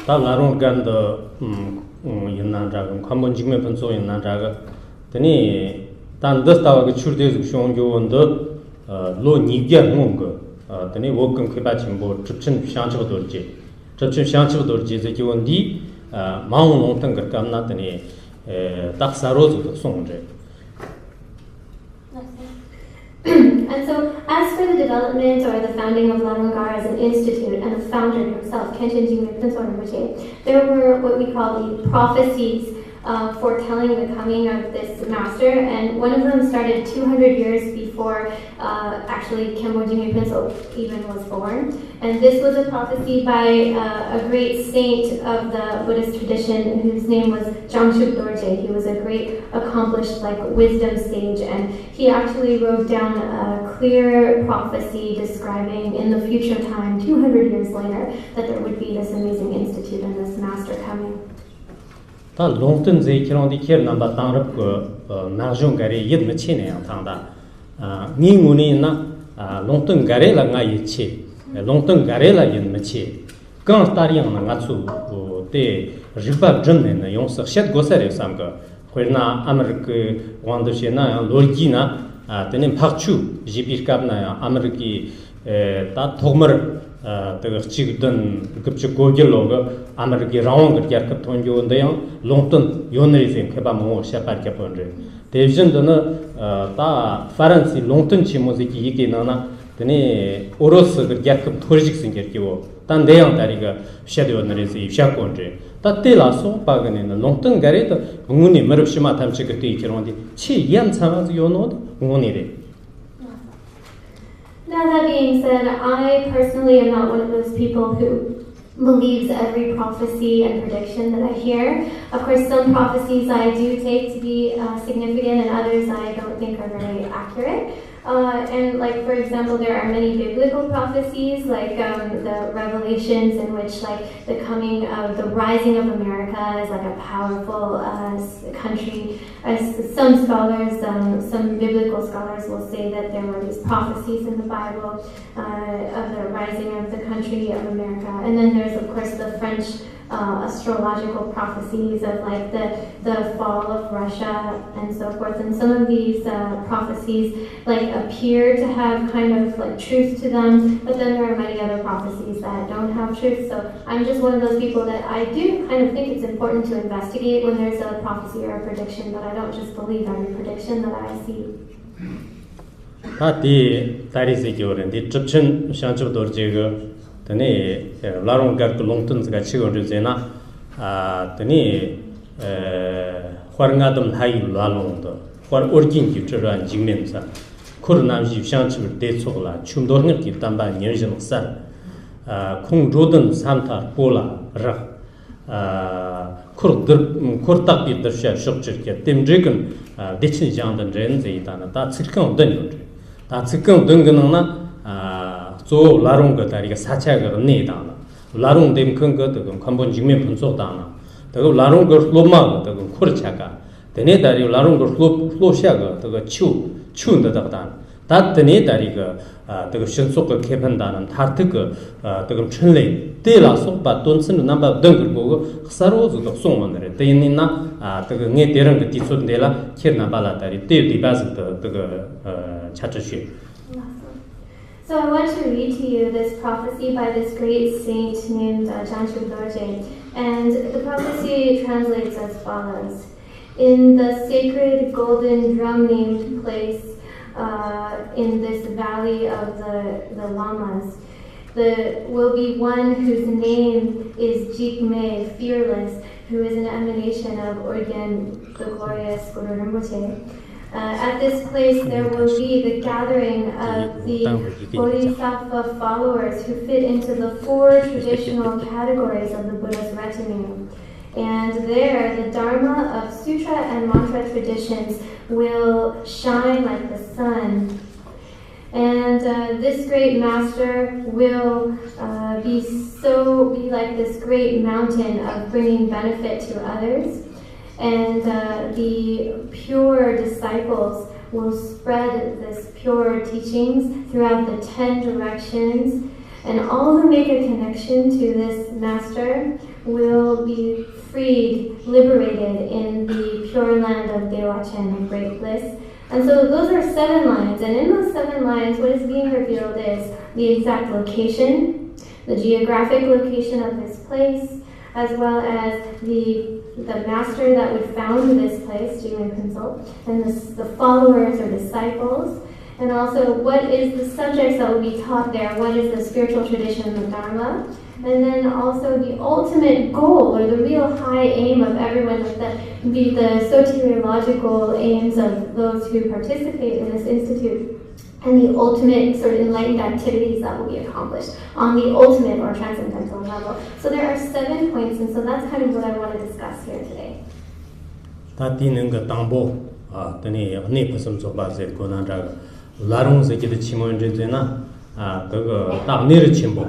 다 Larung 간다 있는 자가 관본 직면 분석 있는 자가 되니 단더스타가 출대서 쇼온교원도 로 니게 뭔가 되니 워금 그바친 뭐 접친 상처가 돌지 접친 상처가 돌지 이제 기원디 마음 농던 거 감나더니 딱 사로도 송제. And so, as for the development or the founding of Larung as an institute and the founder himself, Kenshin Jigme Pinsor Rinpoche, there were what we call the prophecies foretelling the coming of this master, and one of them started 200 years before actually Khenpo Jigme Pinsor even was born. And this was a prophecy by a great saint of the Buddhist tradition whose name was Jamshuk Dorje. He was a great accomplished wisdom sage, and he actually wrote down a clear prophecy describing in the future time, 200 years later, that there would be this amazing institute and this master coming. 다 롱튼 제키론디 케르 남바 땅럽 나중 가리 옙 메치네 양탕다 니무니나 롱튼 가레라 nga yichi 롱튼 가레라 옙 메치 강 타리앙 나가츠 테 리바 젬네 용서 쳇 고사레 삼가 회나 아메리카 완도시나 로기나 테네 박추 지비르캅나 아메리키 다 토머 the Chigdon Kupchuk Gogiloga, American Round Yarkap Tonjo and Dayan, Longton, Yonerism, Kebamo, Shepard Capondre. The vision ta Faransi, Longton Chimosiki Yikinana, the Oros Yarkap Torjik in Kirkivo, Tandean Tariga, Shadow Neresi, Shakondre. That Tela so pagan in the Longton Gareta, Muni Merushima Tamchikati Kirondi, Chi Yan Samas Yonod, Munire. Now that being said, I personally am not one of those people who believes every prophecy and prediction that I hear. Of course, some prophecies I do take to be significant and others I don't think are very accurate. And for example, there are many biblical prophecies, the Revelations, in which the coming of the rising of America is a powerful country. As some scholars, some biblical scholars will say that there were these prophecies in the Bible of the rising of the country of America. And then there's of course the French astrological prophecies of the fall of Russia and so forth. And some of these prophecies appear to have kind of truth to them, but then there are many other prophecies that don't have truth. So I'm just one of those people that I do kind of think it's important to investigate when there's a prophecy or a prediction, but I don't just believe every prediction that I see. Di tarisi gyoren di chupchen shanchub dorjega tani Larung gark longtun zga chigo rizena tani khwarngadam hai lalong do khwar orgin ki chran jingmen sa khur namji shanchub de chogla chumdor ki tamba nyerjin sar khung rodan samtar pola ra khur tak bi darsha shokchir ke temjegen dechin jangdan ren zeitana ta tsirkan den 다 지금 등근은 조 라롱가 다리가 사차가 내다나 라롱 댐 큰거 그 관본 직면 분석다나 그 라롱 그 로마가 그 코르차가 데네 다리 라롱 그 로샤가 그 추운다다 다 데네 다리가 그 신속을 개판다는 다트 그 천레 때라서 바돈스는 남바 등을 보고 사로즈도 송원을 데니나 그 녜데랑 그 디소데라 키르나 발라다리 데디바즈 그 차트시. So I want to read to you this prophecy by this great saint named Jamshuk Dorje, and the prophecy translates as follows: in the sacred golden drum named place in this valley of the lamas, there will be one whose name is Jigme, fearless, who is an emanation of Organ, the glorious Guru Rinpoche. At this place there will be the gathering of the Bodhisattva followers who fit into the 4 traditional categories of the Buddha's retinue. And there, the Dharma of Sutra and Mantra traditions will shine like the sun. And this great master will be like this great mountain of bringing benefit to others. And the pure disciples will spread this pure teachings throughout the 10 directions And all who make a connection to this master will be freed, liberated in the pure land of Dewachen and great bliss. And so those are 7 lines, and in those 7 lines, what is being revealed is the exact location, the geographic location of this place, as well as the master that would found this place, Jigme Consult, and the followers or disciples, and also what is the subjects that will be taught there, what is the spiritual tradition of the Dharma, and then also the ultimate goal or the real high aim of everyone, like the soteriological aims of those who participate in this institute, and the ultimate sort of enlightened activities that will be accomplished on the ultimate or transcendental level. So there are 7 points, and so that's kind of what I want to discuss here today. Larung zeki chimon jena ta nir chimbo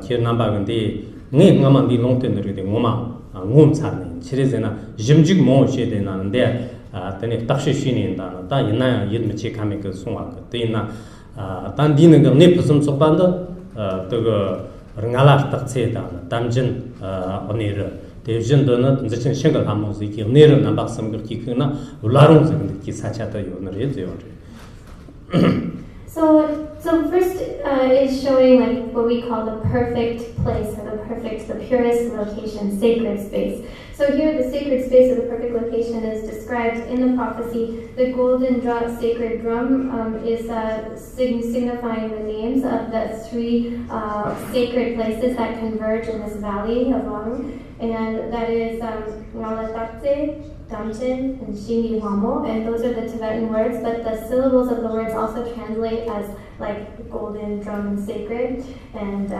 che namba gande nge ngama di longten de ngoma ngom chane chirezena jimjig mo she de na de tane takshi shini da ta ina yid me che kame ke songa te na tan din ge ne pusum soban da de ge ngala tak che da damjin onir de jin de na zechin shingal hamo zeki nir namba sam ge ki na larung zeki ki sacha da yo na re je So first is showing like what we call the perfect place, or the purest location, sacred space. So here the sacred space or the perfect location is described in the prophecy. The golden sacred drum is signifying the names of the 3 sacred places that converge in this valley of Larung, and that is Ngalatakse, Damchen, and Shimi Wamo, and those are the Tibetan words, but the syllables of the words also translate as like golden, drum, and sacred. And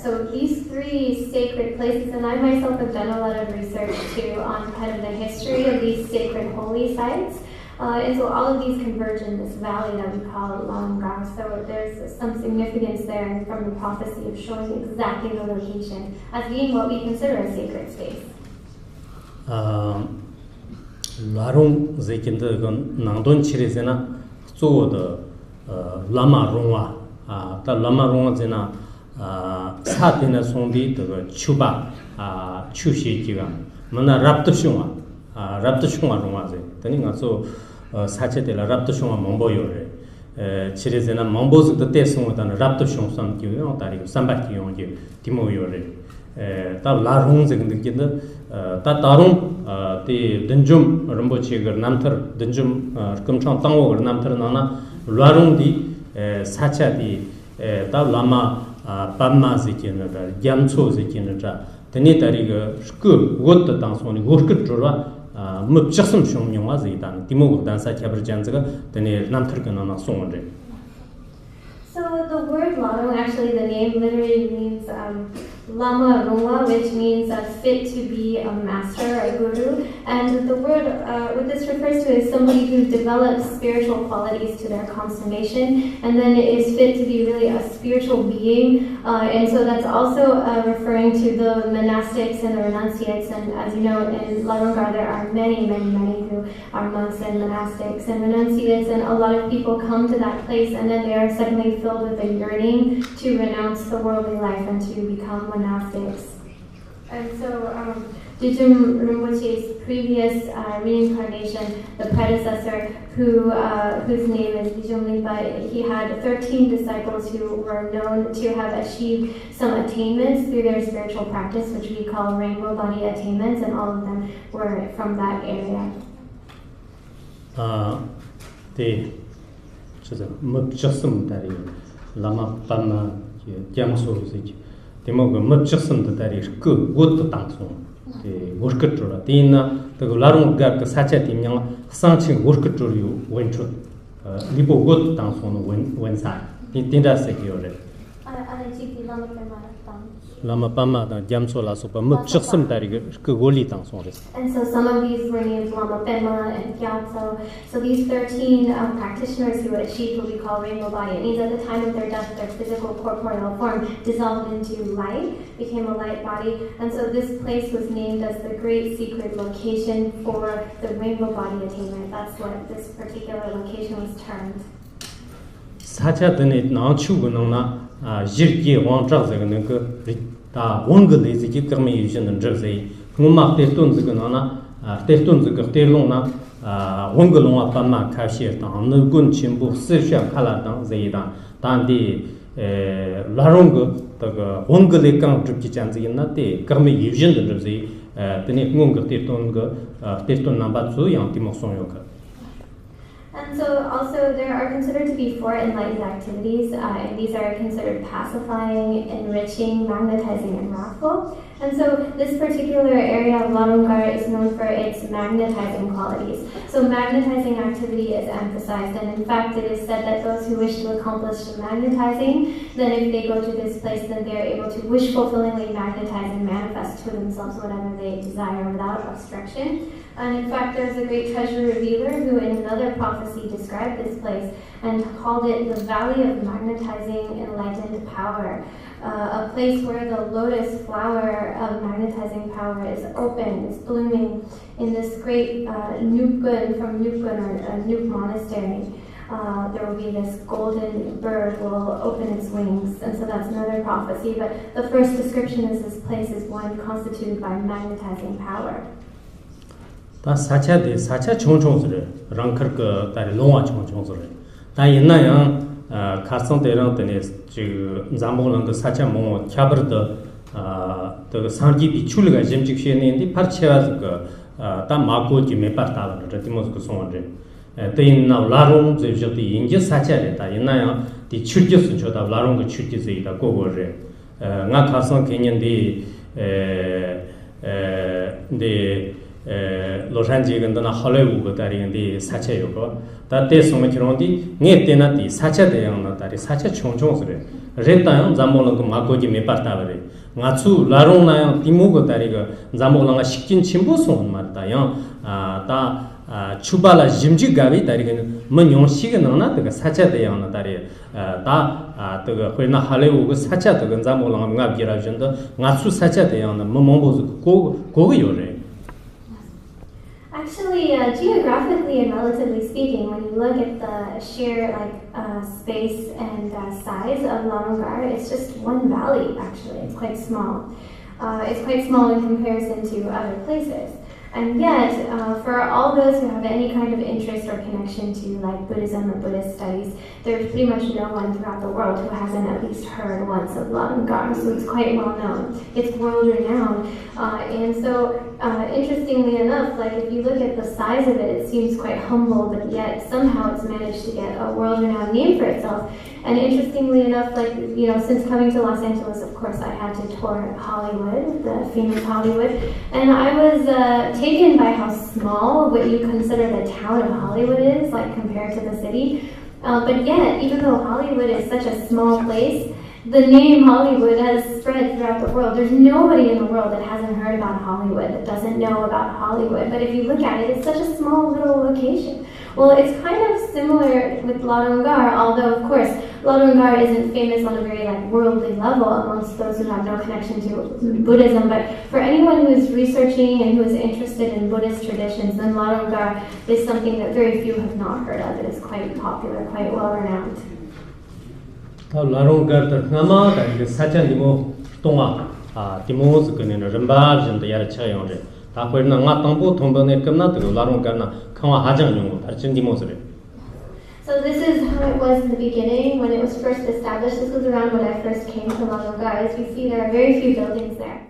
so these 3 sacred places, and I myself have done a lot of research too on kind of the history of these sacred holy sites. And so all of these converge in this valley that we call Larung. So there's some significance there from the prophecy of showing exactly the location as being what we consider a sacred space. Larung zekinde nangdon chirezena zo de lama rongwa ta lama rongwa zena sa dena songdi de chuba chushi jiga mana rapto shungwa rongwa ze tani nga so sache de la rapto shungwa mombo yore chirezena mombo zu de tesong da rapto shung sam ki yo tari samba ki yo ji timo yore ta larung zekinde kinde ta tarung the Dunjum Rinpoche gar namthar Dunjum kumchang tangwo gar namthar nana Larung di sacha di ta lama pamma zikina da gyamcho zikina da tani tari ga shku wot ta tangsoni gorkut jorwa mup chaksam shom nyongwa zidan timo dan sa khabar janzaga tani namthar ga nana songre. So the word Larung, actually the name literally means Lama Rungwa, which means fit to be a master or a guru. And the word, what this refers to is somebody who develops spiritual qualities to their consummation, and then is fit to be really a spiritual being. And so that's also referring to the monastics and the renunciates. And as you know, in Larungar there are many who are monks and monastics and renunciates, and a lot of people come to that place and then they are suddenly filled with a yearning to renounce the worldly life and to become monastics. And so Dijum Rinpoche's previous reincarnation, the predecessor, whose name is Dijum Lingpa, he had 13 disciples who were known to have achieved some attainments through their spiritual practice, which we call rainbow body attainments, and all of them were from that area. Lama Pama Jamso Timoga Mutchasum that is good to Tanso. The workatura Tina, the Larung Gak Sachet young Sanchi workaturu went to Libo good Tanson when side. Tinda secure. Lama Pama, the Jamsola Super Mutchasum that is Goli Tanson. And so some of these were named Lama Pema and Gyatso. So these 13 practitioners who achieved what we call rainbow body, it means at the time of their death, their physical corporeal form dissolved into light, became a light body. And so this place was named as the great secret location for the rainbow body attainment. That's what this particular location was termed. Sacha Denit Nachu Gunona, jirgi wang zhang zhe ne ge da wang ge le zi ge ge me yu shen de zhe zi ngo ma de tun zi ge na de tun zi ge de long na wang ge long a ban ma ka xie dang ne gun qin bu si xian ka la dang zi dang dan di larung ge de ge wang ge le gang zhi ji jian zi na de ge me yu shen de zhe zi de ne ngong ge de tun na ba zu yang di mo song yo ge. And so also there are considered to be 4 enlightened activities, and these are considered pacifying, enriching, magnetizing, and wrathful. And so this particular area of Larung is known for its magnetizing qualities. So magnetizing activity is emphasized, and in fact it is said that those who wish to accomplish magnetizing, then if they go to this place, then they are able to wish-fulfillingly magnetize and manifest to themselves whatever they desire without obstruction. And in fact, there's a great treasure revealer who in another prophecy described this place and called it the Valley of Magnetizing Enlightened Power, a place where the lotus flower of magnetizing power is open, is blooming in this great Nupgun from Nupgun or Nup monastery. There will be this golden bird will open its wings, and so that's another prophecy. But the first description is this place is one constituted by magnetizing power. 다 사차데 사차 총총스레 랑커가 다리 롱아 총총스레 다 옛나양 카성대랑 때네 지 잠봉랑도 사차 몽 캬버더 더 상기 비출가 점직시에는데 파르체와스 다 마고지 메파타르 저티모스 소원제 때인나 라롱 제저티 인제 사차레 다 옛나양 디 출기스 저다 라롱 그 출기스이다 고고레 nga 카성 개념디 네 로산지근도나 할레우드 다리인데 사체요고 다때 소메키론디 녜테나티 사체대양나 다리 사체 총총스레 레타양 잠몰랑 그 마고지 메파타베 나추 라롱나양 티모고 다리가 잠몰랑가 식진 침부송 말다양 다 추발라 짐지 가비 다리는 먼용시가 나나 그 사체대양나 다리 다 그 회나 할레우드 사체도 잠몰랑 나비라준도 나추 사체대양나 뭐몽보스 고고 요래. Actually, geographically and relatively speaking, when you look at the sheer space and size of Larung, it's just one valley. Actually, it's quite small. It's quite small in comparison to other places. And yet, for all those who have any kind of interest or connection to Buddhism or Buddhist studies, there's pretty much no one throughout the world who hasn't at least heard once of Larung, so it's quite well known. It's world renowned. And so, interestingly enough, if you look at the size of it, it seems quite humble, but yet somehow it's managed to get a world renowned name for itself. And interestingly enough, since coming to Los Angeles, of course, I had to tour Hollywood, the famous Hollywood, and I was taken by how small what you consider the town of Hollywood is, compared to the city. But yet, even though Hollywood is such a small place, the name Hollywood has spread throughout the world. There's nobody in the world that hasn't heard about Hollywood, that doesn't know about Hollywood. But if you look at it, it's such a small little location. Well, it's kind of similar with Larung, although of course Larung isn't famous on a very worldly level amongst those who have no connection to Buddhism. But for anyone who is researching and who is interested in Buddhist traditions, then Larung is something that very few have not heard of. It is quite popular, quite well renowned. Larung nama dari saja limo tonga timos kene ramba jenda yar chayong ta ko na nga tangbo tombane kamna to Larung na khawa hajang nyong tarchin dimosre. So this is how it was in the beginning when it was first established. This was around when I first came to Larung. As you see, there are very few buildings there.